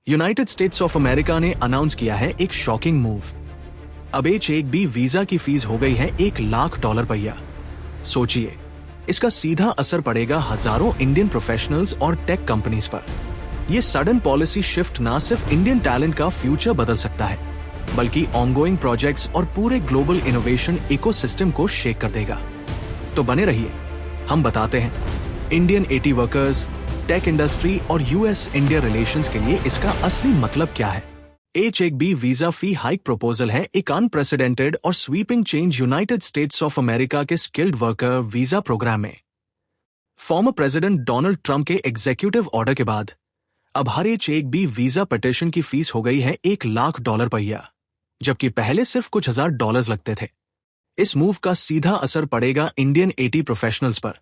United States of America ने announce किया है एक शॉकिंग मूव। अब H-1B वीजा की फीस हो गई है $1,00,000 पहिया। सोचिए, इसका सीधा असर पड़ेगा हजारों इंडियन प्रोफेशनल्स और टेक कंपनीज पर। यह सडन पॉलिसी शिफ्ट ना सिर्फ इंडियन टैलेंट का फ्यूचर बदल सकता है, बल्कि ऑनगोइंग प्रोजेक्ट्स और पूरे ग्लोबल इनोवेशन इकोसिस्टम को शेक कर देगा। तो बने रहिए, हम बताते हैं Indian eighty workers, tech industry और यूएस इंडिया रिलेशंस के लिए इसका असली मतलब क्या है। H-1B वीजा फी हाइक प्रपोजल है एक अनप्रेसिडेंटेड और sweeping change United States of America के स्किल्ड वर्कर वीजा प्रोग्राम में। फॉर्मर प्रेसिडेंट डोनाल्ड ट्रंप के एग्जीक्यूटिव ऑर्डर के बाद अब हर H-1B वीजा पिटीशन की फीस हो गई है $1,00,000 पहिया, जबकि पहले सिर्फ कुछ $1,000 लगते थे। इस मूव का सीधा असर पड़ेगा इंडियन एटी प्रोफेशनल्स पर,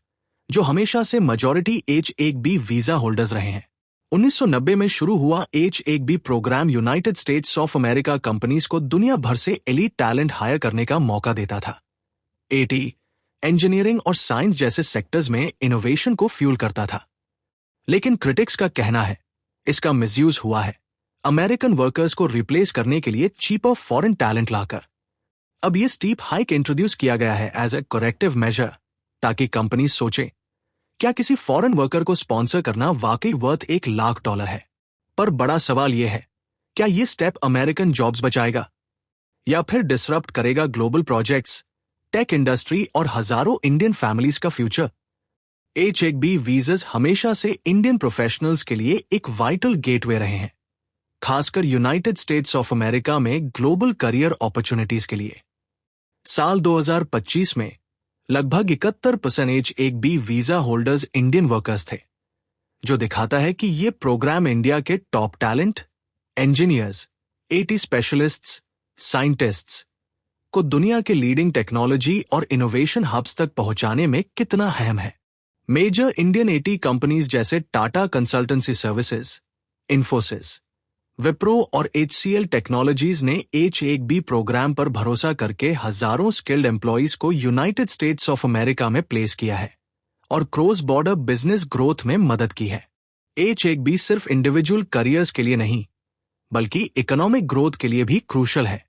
जो हमेशा से मेजॉरिटी H-1B वीजा होल्डर्स रहे हैं। 1990 में शुरू हुआ H-1B programme United States of America companies को दुनिया भर से एलीट टैलेंट हायर करने का मौका देता था। एटी, इंजीनियरिंग और साइंस जैसे सेक्टर्स में इनोवेशन को फ्यूल करता था। लेकिन क्रिटिक्स का कहना है इसका मिसयूज हुआ है, अमेरिकन वर्कर्स को रिप्लेस करने के लिए चीपर फॉरेन टैलेंट लाकर। अब यह स्टीप हाइक इंट्रोड्यूस किया गया है एज ए करेक्टिव मेजर, ताकि कंपनी सोचे क्या किसी फॉरेन वर्कर को स्पॉन्सर करना वाकई वर्थ $1,00,000 है। पर बड़ा सवाल यह है, क्या यह स्टेप अमेरिकन जॉब्स बचाएगा या फिर डिसरप्ट करेगा ग्लोबल प्रोजेक्ट्स, टेक इंडस्ट्री और हजारों इंडियन फैमिलीज का फ्यूचर। H-1B वीजास हमेशा से इंडियन प्रोफेशनल्स के लिए एक वाइटल गेटवे रहे हैं, खासकर यूनाइटेड स्टेट्स ऑफ अमेरिका में ग्लोबल करियर अपॉर्चुनिटीज के लिए। साल 2025 में लगभग 71% H-1B visa holders Indian workers थे, जो दिखाता है कि ये प्रोग्राम इंडिया के top talent, engineers, eighty specialists, scientists को दुनिया के लीडिंग टेक्नोलॉजी और इनोवेशन हब्स तक पहुंचाने में कितना अहम है। मेजर इंडियन एटी कंपनीज जैसे टाटा कंसल्टेंसी सर्विसेज, इन्फोसिस, विप्रो और HCL टेक्नोलॉजीज ने H-1B प्रोग्राम पर भरोसा करके हजारों स्किल्ड एम्प्लॉइज को यूनाइटेड स्टेट्स ऑफ अमेरिका में प्लेस किया है और क्रॉस बॉर्डर बिजनेस ग्रोथ में मदद की है। H-1B सिर्फ इंडिविजुअल करियर्स के लिए नहीं, बल्कि इकोनॉमिक ग्रोथ के लिए भी क्रूशल है।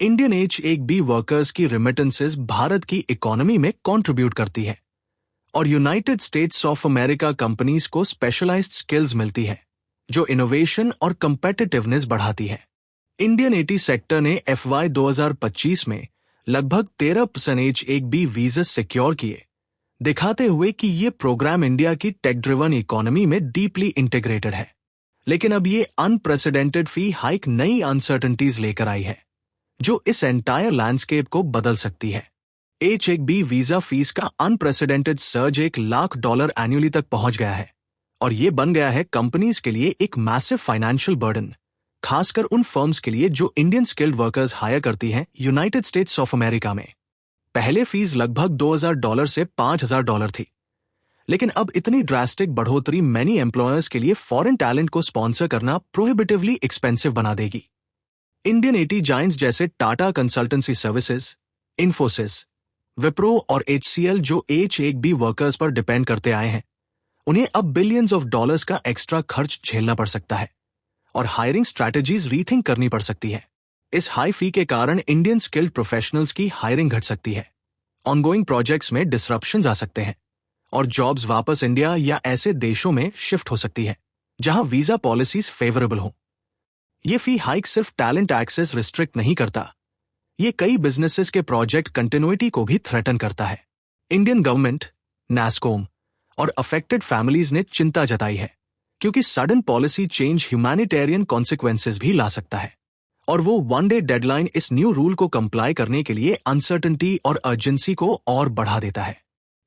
इंडियन H-1B वर्कर्स की रिमिटेंसेस भारत की इकोनॉमी में कंट्रीब्यूट करती है और United States of America companies को स्पेशलाइज्ड स्किल्स मिलती है, जो इनोवेशन और कंपेटिटिवनेस बढ़ाती है। इंडियन एटी सेक्टर ने FY 2025 में लगभग 13% H-1B वीजा सिक्योर किए, दिखाते हुए कि ये प्रोग्राम इंडिया की टेक ड्रिवन इकोनॉमी में डीपली इंटीग्रेटेड है। लेकिन अब ये अनप्रेसिडेंटेड फी हाइक नई अनसर्टेनिटीज लेकर आई है, जो इस एंटायर लैंडस्केप को बदल सकती है। H-1B वीजा फीस का अनप्रेसिडेंटेड सर्ज $1,00,000 एनुअली तक पहुंच गया है और ये बन गया है कंपनीज के लिए एक मैसिव फाइनेंशियल बर्डन, खासकर उन फर्म्स के लिए जो इंडियन स्किल्ड वर्कर्स हायर करती हैं यूनाइटेड स्टेट्स ऑफ अमेरिका में। पहले फीस लगभग $2,000 से $5,000 थी, लेकिन अब इतनी ड्रास्टिक बढ़ोतरी मैनी एम्प्लॉयर्स के लिए फॉरेन टैलेंट को स्पॉन्सर करना प्रोहिबिटिवली एक्सपेंसिव बना देगी। इंडियन एटी जायंट्स जैसे टाटा कंसल्टेंसी सर्विसेज, इन्फोसिस, विप्रो और HCL जो H-1B वर्कर्स पर डिपेंड करते आए हैं, उन्हें अब बिलियंस ऑफ डॉलर्स का एक्स्ट्रा खर्च झेलना पड़ सकता है और हायरिंग स्ट्रैटेजीज रीथिंक करनी पड़ सकती है। इस हाई फी के कारण इंडियन स्किल्ड प्रोफेशनल्स की हायरिंग घट सकती है, ऑनगोइंग प्रोजेक्ट्स में डिसरप्शंस आ सकते हैं और जॉब्स वापस इंडिया या ऐसे देशों में शिफ्ट हो सकती है जहां वीजा पॉलिसीज फेवरेबल हो। ये फी हाइक सिर्फ टैलेंट एक्सेस रिस्ट्रिक्ट नहीं करता, ये कई बिजनेसेस के प्रोजेक्ट कंटिन्यूटी को भी थ्रेटन करता है। इंडियन गवर्नमेंट, नास्कोम और अफेक्टेड फैमिलीज ने चिंता जताई है, क्योंकि sudden policy change humanitarian consequences भी ला सकता है और वो वन डे डेडलाइन इस न्यू रूल को कंप्लाई करने के लिए अनसर्टेनिटी और अर्जेंसी को और बढ़ा देता है।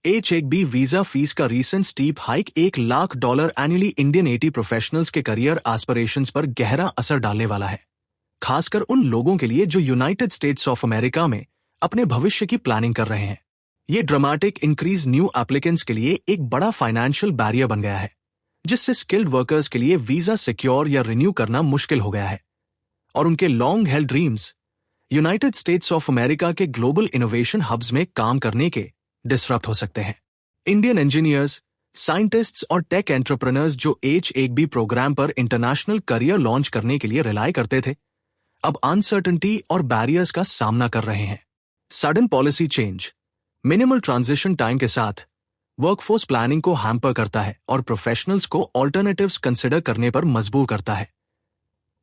H-1B वीजा फीस का recent steep hike $1,00,000 annually Indian eighty professionals के करियर एस्पिरेशंस पर गहरा असर डालने वाला है, खासकर उन लोगों के लिए जो यूनाइटेड स्टेट्स ऑफ अमेरिका में अपने भविष्य की प्लानिंग कर रहे हैं। ये ड्रामेटिक इंक्रीज न्यू एप्लीकेंट्स के लिए एक बड़ा फाइनेंशियल बैरियर बन गया है, जिससे स्किल्ड वर्कर्स के लिए वीजा सिक्योर या रिन्यू करना मुश्किल हो गया है और उनके long held dreams United States of America के ग्लोबल इनोवेशन हब्स में काम करने के डिसरप्ट हो सकते हैं। इंडियन इंजीनियर्स, साइंटिस्ट्स और टेक एंटरप्रेन्योर्स जो H-1B प्रोग्राम पर इंटरनेशनल करियर लॉन्च करने के लिए रिलाय करते थे, अब अनसर्टेनिटी और बैरियर्स का सामना कर रहे हैं। Sudden policy change minimal transition time के साथ वर्कफोर्स प्लानिंग को हैम्पर करता है और प्रोफेशनल्स को ऑल्टरनेटिव्स कंसिडर करने पर मजबूर करता है,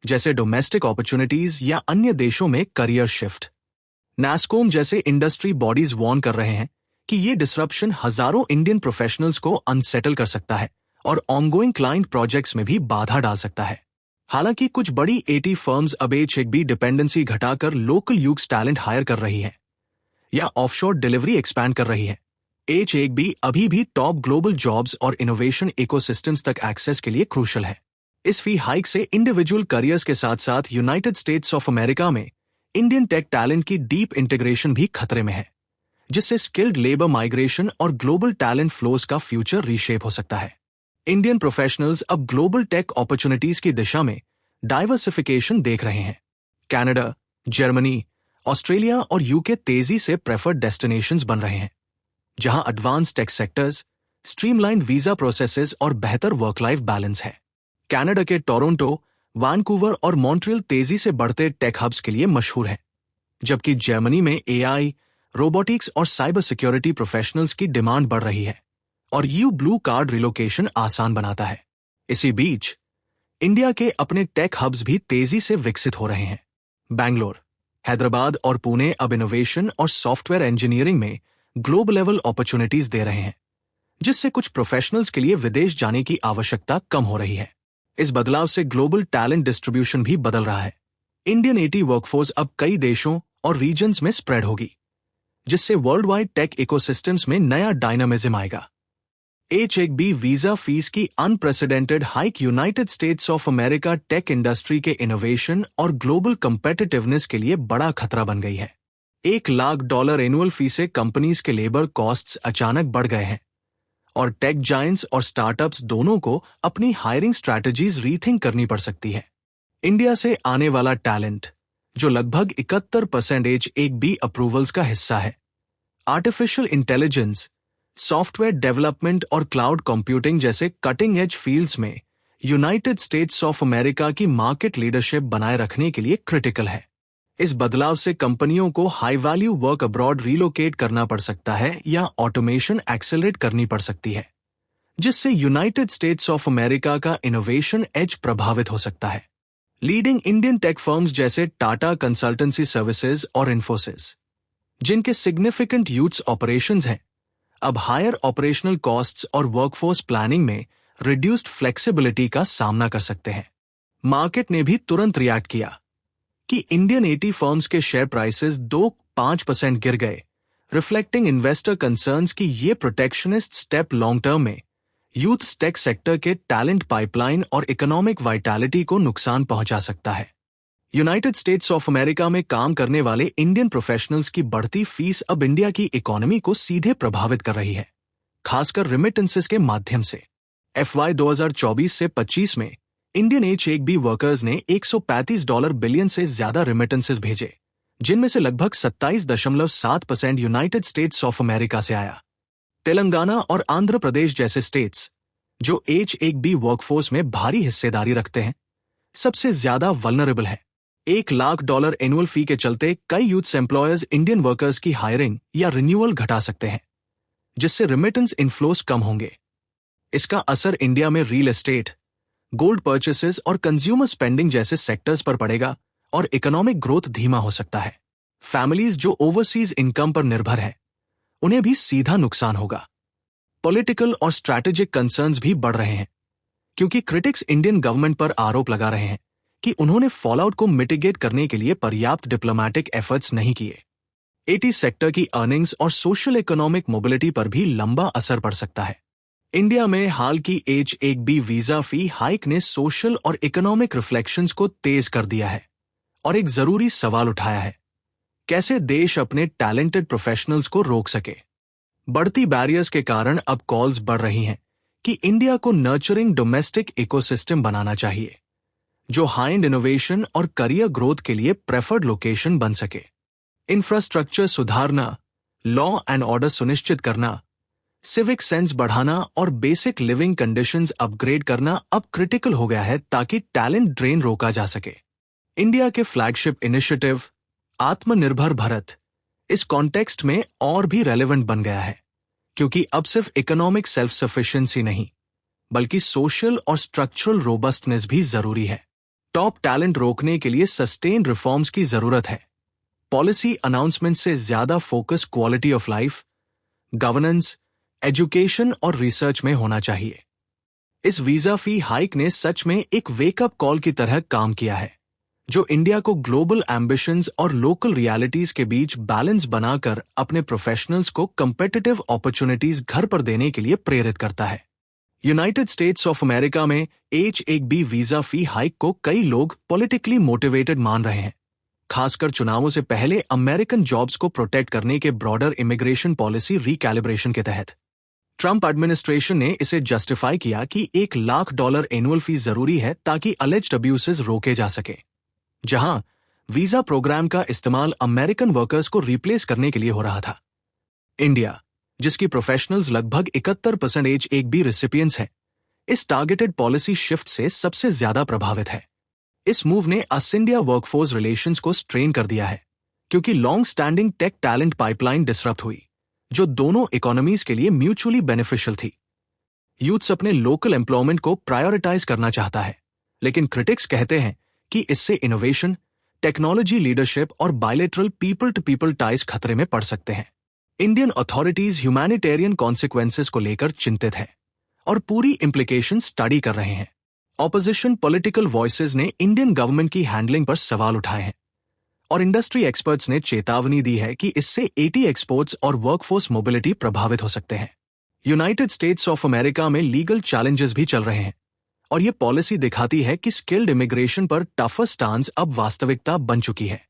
जैसे डोमेस्टिक अपॉर्चुनिटीज या अन्य देशों में करियर शिफ्ट। नास्कोम जैसे इंडस्ट्री बॉडीज वार्न कर रहे हैं कि ये डिसरप्शन हजारों इंडियन प्रोफेशनल्स को अनसेटल कर सकता है और ऑनगोइंग क्लाइंट प्रोजेक्ट्स में भी बाधा डाल सकता है। हालांकि कुछ बड़ी एटी फर्म्स अब H-1B डिपेंडेंसी घटाकर लोकल यूक्स टैलेंट हायर कर रही हैं या ऑफशोर डिलीवरी एक्सपैंड कर रही है। H-1B अभी भी टॉप ग्लोबल जॉब्स और इनोवेशन इकोसिस्टम्स तक एक्सेस के लिए क्रूशल है। इस फी हाइक से इंडिविजुअल करियर्स के साथ साथ यूनाइटेड स्टेट्स ऑफ अमेरिका में इंडियन टेक टैलेंट की डीप इंटीग्रेशन भी खतरे में है, जिससे स्किल्ड लेबर माइग्रेशन और ग्लोबल टैलेंट फ्लोज का फ्यूचर रीशेप हो सकता है। इंडियन प्रोफेशनल्स अब ग्लोबल टेक अपॉर्चुनिटीज की दिशा में डाइवर्सिफिकेशन देख रहे हैं। कनाडा, जर्मनी, ऑस्ट्रेलिया और यूके तेजी से प्रेफर्ड डेस्टिनेशंस बन रहे हैं, जहां advance tech sectors, streamlined visa processes और बेहतर वर्क लाइफ बैलेंस है। कनाडा के टोरंटो, वैंकूवर और मॉन्ट्रियल तेजी से बढ़ते टेक हब्स के लिए मशहूर हैं, जबकि जर्मनी में AI, रोबोटिक्स और साइबर सिक्योरिटी प्रोफेशनल्स की डिमांड बढ़ रही है और यू ब्लू कार्ड रिलोकेशन आसान बनाता है। इसी बीच इंडिया के अपने टेक हब्स भी तेजी से विकसित हो रहे हैं। बैंगलोर, हैदराबाद और पुणे अब इनोवेशन और सॉफ्टवेयर इंजीनियरिंग में ग्लोबल लेवल अपॉर्चुनिटीज दे रहे हैं, जिससे कुछ प्रोफेशनल्स के लिए विदेश जाने की आवश्यकता कम हो रही है। इस बदलाव से ग्लोबल टैलेंट डिस्ट्रीब्यूशन भी बदल रहा है। इंडियन एटी वर्कफोर्स अब कई देशों और रीजन्स में स्प्रेड होगी, जिससे वर्ल्ड वाइड टेक इकोसिस्टम्स में नया डायनामिज्म आएगा। H-1B वीजा फीस की unprecedented hike United States of America tech industry के इनोवेशन और ग्लोबल कंपेटिटिवनेस के लिए बड़ा खतरा बन गई है। $1 लाख एनुअल फी से कंपनीज के लेबर कॉस्ट्स अचानक बढ़ गए हैं और टेक जायंट्स और स्टार्टअप्स दोनों को अपनी हायरिंग स्ट्रैटेजीज रीथिंक करनी पड़ सकती है। इंडिया से आने वाला टैलेंट, जो लगभग 71% H-1B अप्रूवल्स का हिस्सा है, आर्टिफिशियल इंटेलिजेंस, सॉफ्टवेयर डेवलपमेंट और क्लाउड कंप्यूटिंग जैसे कटिंग एज फील्ड्स में यूनाइटेड स्टेट्स ऑफ अमेरिका की मार्केट लीडरशिप बनाए रखने के लिए क्रिटिकल है। इस बदलाव से कंपनियों को high value work abroad relocate करना पड़ सकता है या ऑटोमेशन एक्सेलरेट करनी पड़ सकती है, जिससे यूनाइटेड स्टेट्स ऑफ अमेरिका का इनोवेशन एज प्रभावित हो सकता है। लीडिंग इंडियन टेक फर्म्स जैसे टाटा कंसल्टेंसी सर्विसेज और इन्फोसिस, जिनके सिग्निफिकेंट यूट्स ऑपरेशंस हैं, अब हायर ऑपरेशनल कॉस्ट्स और वर्कफोर्स प्लानिंग में रिड्यूस्ड फ्लेक्सिबिलिटी का सामना कर सकते हैं। मार्केट ने भी तुरंत रिएक्ट किया कि इंडियन एटी फर्म्स के शेयर प्राइसेस 2-5% गिर गए, रिफ्लेक्टिंग इन्वेस्टर कंसर्न्स कि ये प्रोटेक्शनिस्ट स्टेप लॉन्ग टर्म में यूथ टेक सेक्टर के टैलेंट पाइपलाइन और इकोनॉमिक वाइटैलिटी को नुकसान पहुंचा सकता है। यूनाइटेड स्टेट्स ऑफ अमेरिका में काम करने वाले इंडियन प्रोफेशनल्स की बढ़ती फीस अब इंडिया की इकोनॉमी को सीधे प्रभावित कर रही है, खासकर रिमिटेंसेस के माध्यम से। FY 2024 से 25 में इंडियन H-1B वर्कर्स ने $135 बिलियन से ज्यादा रिमिटेंसेस भेजे, जिनमें से लगभग 27.7% यूनाइटेड स्टेट्स ऑफ अमेरिका से आया। तेलंगाना और आंध्र प्रदेश जैसे स्टेट्स, जो H-1B वर्कफोर्स में भारी हिस्सेदारी रखते हैं, सबसे ज्यादा वल्नरेबल है। $1 लाख एनुअल फी के चलते कई यूथ एम्प्लॉयर्स इंडियन वर्कर्स की हायरिंग या रिन्यूअल घटा सकते हैं, जिससे रिमिटेंस इनफ्लोस कम होंगे। इसका असर इंडिया में रियल एस्टेट, गोल्ड परचेसेस और कंज्यूमर स्पेंडिंग जैसे सेक्टर्स पर पड़ेगा और इकोनॉमिक ग्रोथ धीमा हो सकता है। फैमिलीज जो ओवरसीज इनकम पर निर्भर है, उन्हें भी सीधा नुकसान होगा। पॉलिटिकल और स्ट्रैटेजिक कंसर्न्स भी बढ़ रहे हैं, क्योंकि क्रिटिक्स इंडियन गवर्नमेंट पर आरोप लगा रहे हैं कि उन्होंने फॉलआउट को मिटिगेट करने के लिए पर्याप्त डिप्लोमैटिक एफर्ट्स नहीं किए। एटी सेक्टर की अर्निंग्स और सोशल इकोनॉमिक मोबिलिटी पर भी लंबा असर पड़ सकता है। इंडिया में हाल की H-1B वीजा फी हाइक ने सोशल और इकोनॉमिक रिफ्लेक्शंस को तेज कर दिया है और एक जरूरी सवाल उठाया है, कैसे देश अपने टैलेंटेड प्रोफेशनल्स को रोक सके। बढ़ती बैरियर्स के कारण अब कॉल्स बढ़ रही हैं कि इंडिया को नर्चरिंग डोमेस्टिक इकोसिस्टम बनाना चाहिए, जो हाई एंड इनोवेशन और करियर ग्रोथ के लिए प्रेफर्ड लोकेशन बन सके। इंफ्रास्ट्रक्चर सुधारना, लॉ एंड ऑर्डर सुनिश्चित करना, सिविक सेंस बढ़ाना और बेसिक लिविंग कंडीशंस अपग्रेड करना अब क्रिटिकल हो गया है ताकि टैलेंट ड्रेन रोका जा सके। इंडिया के फ्लैगशिप इनिशिएटिव आत्मनिर्भर भारत इस कॉन्टेक्स्ट में और भी रेलेवेंट बन गया है, क्योंकि अब सिर्फ इकोनॉमिक सेल्फ सफिशिएंसी नहीं बल्कि सोशल और स्ट्रक्चरल रोबस्टनेस भी जरूरी है। टॉप टैलेंट रोकने के लिए सस्टेन रिफॉर्म्स की जरूरत है। पॉलिसी अनाउंसमेंट से ज्यादा focus quality of life, governance, education और रिसर्च में होना चाहिए। इस वीजा फी हाइक ने सच में एक वेकअप कॉल की तरह काम किया है, जो इंडिया को ग्लोबल एम्बिशंस और लोकल रियलिटीज के बीच बैलेंस बनाकर अपने प्रोफेशनल्स को कम्पिटिटिव अपॉर्चुनिटीज घर पर देने के लिए प्रेरित करता है। यूनाइटेड स्टेट्स ऑफ अमेरिका में H-1B वीजा फी हाइक को कई लोग पॉलिटिकली मोटिवेटेड मान रहे हैं, खासकर चुनावों से पहले अमेरिकन जॉब्स को प्रोटेक्ट करने के ब्रॉडर इमिग्रेशन पॉलिसी रिकैलिब्रेशन के तहत। ट्रंप एडमिनिस्ट्रेशन ने इसे जस्टिफाई किया कि $1 लाख एनुअल फीस जरूरी है ताकि अलेज्ड अब्यूसेस रोके जा सके, जहां वीजा प्रोग्राम का इस्तेमाल अमेरिकन वर्कर्स को रिप्लेस करने के लिए हो रहा था। इंडिया, जिसकी प्रोफेशनल्स लगभग 71% H-1B रेसिपिएंट्स हैं, इस टारगेटेड पॉलिसी शिफ्ट से सबसे ज्यादा प्रभावित है। इस मूव ने अस इंडिया वर्कफोर्स रिलेशंस को स्ट्रेन कर दिया है, क्योंकि long standing tech talent pipeline disrupt हुई, जो दोनों इकोनॉमीज के लिए म्यूचुअली बेनिफिशियल थी। यूथ्स अपने लोकल एम्प्लॉयमेंट को प्रायोरिटाइज करना चाहता है, लेकिन क्रिटिक्स कहते हैं कि इससे इनोवेशन, टेक्नोलॉजी लीडरशिप और bilateral people to people ties खतरे में पड़ सकते हैं। इंडियन अथॉरिटीज ह्यूमैनिटेरियन कॉन्सिक्वेंसेस को लेकर चिंतित है और पूरी इम्प्लीकेशन स्टडी कर रहे हैं। ऑपोजिशन पॉलिटिकल वॉइसेस ने इंडियन गवर्नमेंट की हैंडलिंग पर सवाल उठाए हैं और इंडस्ट्री एक्सपर्ट्स ने चेतावनी दी है कि इससे AT एक्सपोर्ट्स और वर्कफोर्स मोबिलिटी प्रभावित हो सकते हैं। यूनाइटेड स्टेट्स ऑफ अमेरिका में लीगल चैलेंजेस भी चल रहे हैं और ये पॉलिसी दिखाती है कि स्किल्ड इमिग्रेशन पर टफर स्टांस अब वास्तविकता बन चुकी है,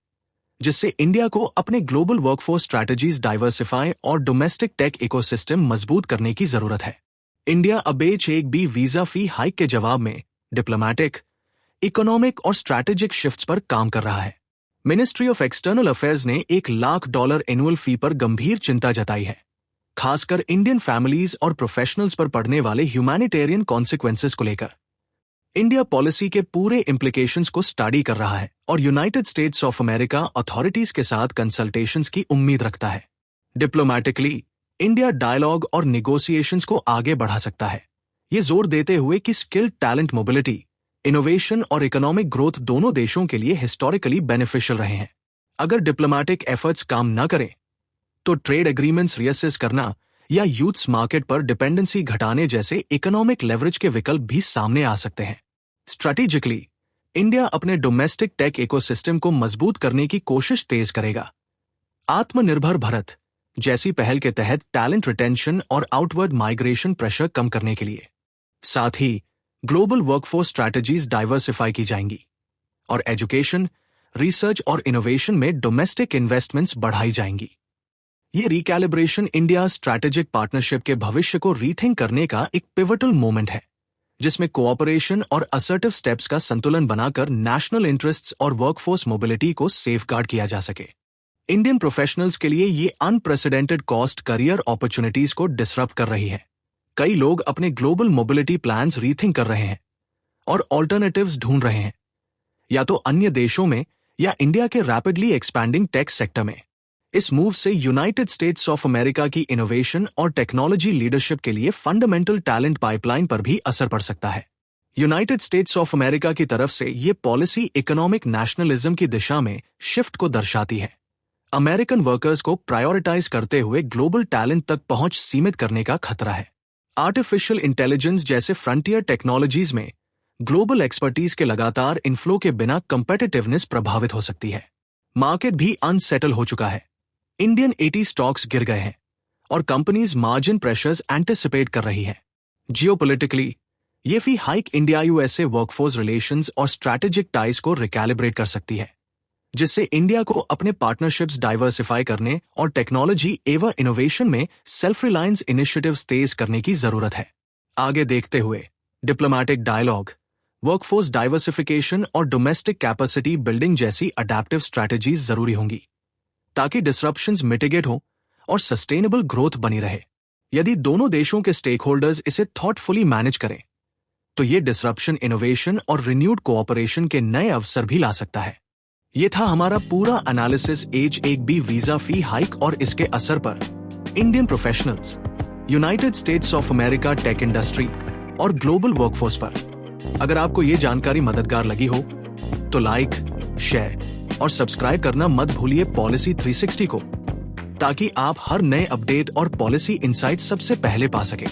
जिससे इंडिया को अपने ग्लोबल वर्कफोर्स स्ट्रैटेजीज डाइवर्सिफाई और डोमेस्टिक टेक इकोसिस्टम मजबूत करने की जरूरत है। इंडिया अब H-1B वीजा फी हाइक के जवाब में डिप्लोमैटिक, इकोनॉमिक और स्ट्रैटेजिक शिफ्ट्स पर काम कर रहा है। मिनिस्ट्री ऑफ एक्सटर्नल अफेयर्स ने $1 लाख एनुअल फी पर गंभीर चिंता जताई है, खासकर इंडियन फैमिलीज और प्रोफेशनल्स पर पड़ने वाले ह्यूमैनिटेरियन कॉन्सिक्वेंसेस को लेकर। इंडिया पॉलिसी के पूरे इम्प्लीकेशंस को स्टडी कर रहा है और United States of America authorities के साथ कंसल्टेशंस की उम्मीद रखता है। डिप्लोमैटिकली, इंडिया डायलॉग और निगोसिएशंस को आगे बढ़ा सकता है, ये जोर देते हुए कि स्किल्ड टैलेंट मोबिलिटी, इनोवेशन और इकोनॉमिक ग्रोथ दोनों देशों के लिए हिस्टोरिकली बेनिफिशियल रहे हैं। अगर डिप्लोमैटिक एफर्ट्स काम न करें, तो ट्रेड एग्रीमेंट्स रीअसेस करना या यूथ्स मार्केट पर डिपेंडेंसी घटाने जैसे इकोनॉमिक लेवरेज के विकल्प भी सामने आ सकते हैं। स्ट्रैटेजिकली, इंडिया अपने डोमेस्टिक टेक इकोसिस्टम को मजबूत करने की कोशिश तेज करेगा। आत्मनिर्भर भारत जैसी पहल के तहत टैलेंट रिटेंशन और आउटवर्ड माइग्रेशन प्रेशर कम करने के लिए, साथ ही ग्लोबल वर्कफोर्स स्ट्रैटेजीज डाइवर्सिफाई की जाएंगी और एजुकेशन, रिसर्च और इनोवेशन में डोमेस्टिक इन्वेस्टमेंट्स बढ़ाई जाएंगी। ये रिकैलिब्रेशन इंडिया स्ट्रैटेजिक पार्टनरशिप के भविष्य को रीथिंक करने का एक पिवटल मोमेंट है, जिसमें कोऑपरेशन और असर्टिव स्टेप्स का संतुलन बनाकर नेशनल इंटरेस्ट्स और वर्कफोर्स मोबिलिटी को सेफगार्ड किया जा सके। इंडियन प्रोफेशनल्स के लिए ये अनप्रेसिडेंटेड कॉस्ट करियर अपॉर्चुनिटीज को डिसरप्ट कर रही है। कई लोग अपने ग्लोबल मोबिलिटी प्लान्स रीथिंक कर रहे हैं और ऑल्टरनेटिव्स ढूंढ रहे हैं, या तो अन्य देशों में या इंडिया के रैपिडली एक्सपैंडिंग टेक सेक्टर में। इस मूव से यूनाइटेड स्टेट्स ऑफ अमेरिका की इनोवेशन और टेक्नोलॉजी लीडरशिप के लिए फंडामेंटल टैलेंट पाइपलाइन पर भी असर पड़ सकता है। यूनाइटेड स्टेट्स ऑफ अमेरिका की तरफ से ये पॉलिसी इकोनॉमिक नेशनलिज्म की दिशा में शिफ्ट को दर्शाती है। अमेरिकन वर्कर्स को प्रायोरिटाइज करते हुए ग्लोबल टैलेंट तक पहुंच सीमित करने का खतरा है। आर्टिफिशियल इंटेलिजेंस जैसे फ्रंटियर टेक्नोलॉजीज में ग्लोबल एक्सपर्टीज के लगातार इनफ्लो के बिना कंपेटिटिवनेस प्रभावित हो सकती है। मार्केट भी अनसेटल हो चुका है। इंडियन AT स्टॉक्स गिर गए हैं और कंपनीज मार्जिन प्रेशर्स एंटिसिपेट कर रही हैं। जियोपॉलिटिकली, ये fee hike India USA workforce relations और स्ट्रैटेजिक टाइज को रिकैलिब्रेट कर सकती है, जिससे इंडिया को अपने पार्टनरशिप्स डाइवर्सिफाई करने और टेक्नोलॉजी एवं इनोवेशन में सेल्फ रिलायंस इनिशिएटिव्स तेज करने की जरूरत है। आगे देखते हुए डिप्लोमैटिक डायलॉग, वर्कफोर्स डाइवर्सिफिकेशन और डोमेस्टिक कैपेसिटी बिल्डिंग जैसी अडैप्टिव स्ट्रैटेजीज जरूरी होंगी, ताकि डिसरप्शंस मिटिगेट हो और सस्टेनेबल ग्रोथ बनी रहे। यदि दोनों देशों के स्टेक होल्डर्स इसे थॉटफुली मैनेज करें तो ये डिसरप्शन, इनोवेशन और रिन्यूड कोऑपरेशन के नए अवसर भी ला सकता है। ये था हमारा पूरा एनालिसिस H-1B वीजा फी हाइक और इसके असर पर Indian professionals, United States of America tech industry और ग्लोबल वर्कफोर्स पर। अगर आपको ये जानकारी मददगार लगी हो तो लाइक, शेयर और सब्सक्राइब करना मत भूलिए पॉलिसी 360 को, ताकि आप हर नए अपडेट और पॉलिसी इनसाइट सबसे पहले पा सकें।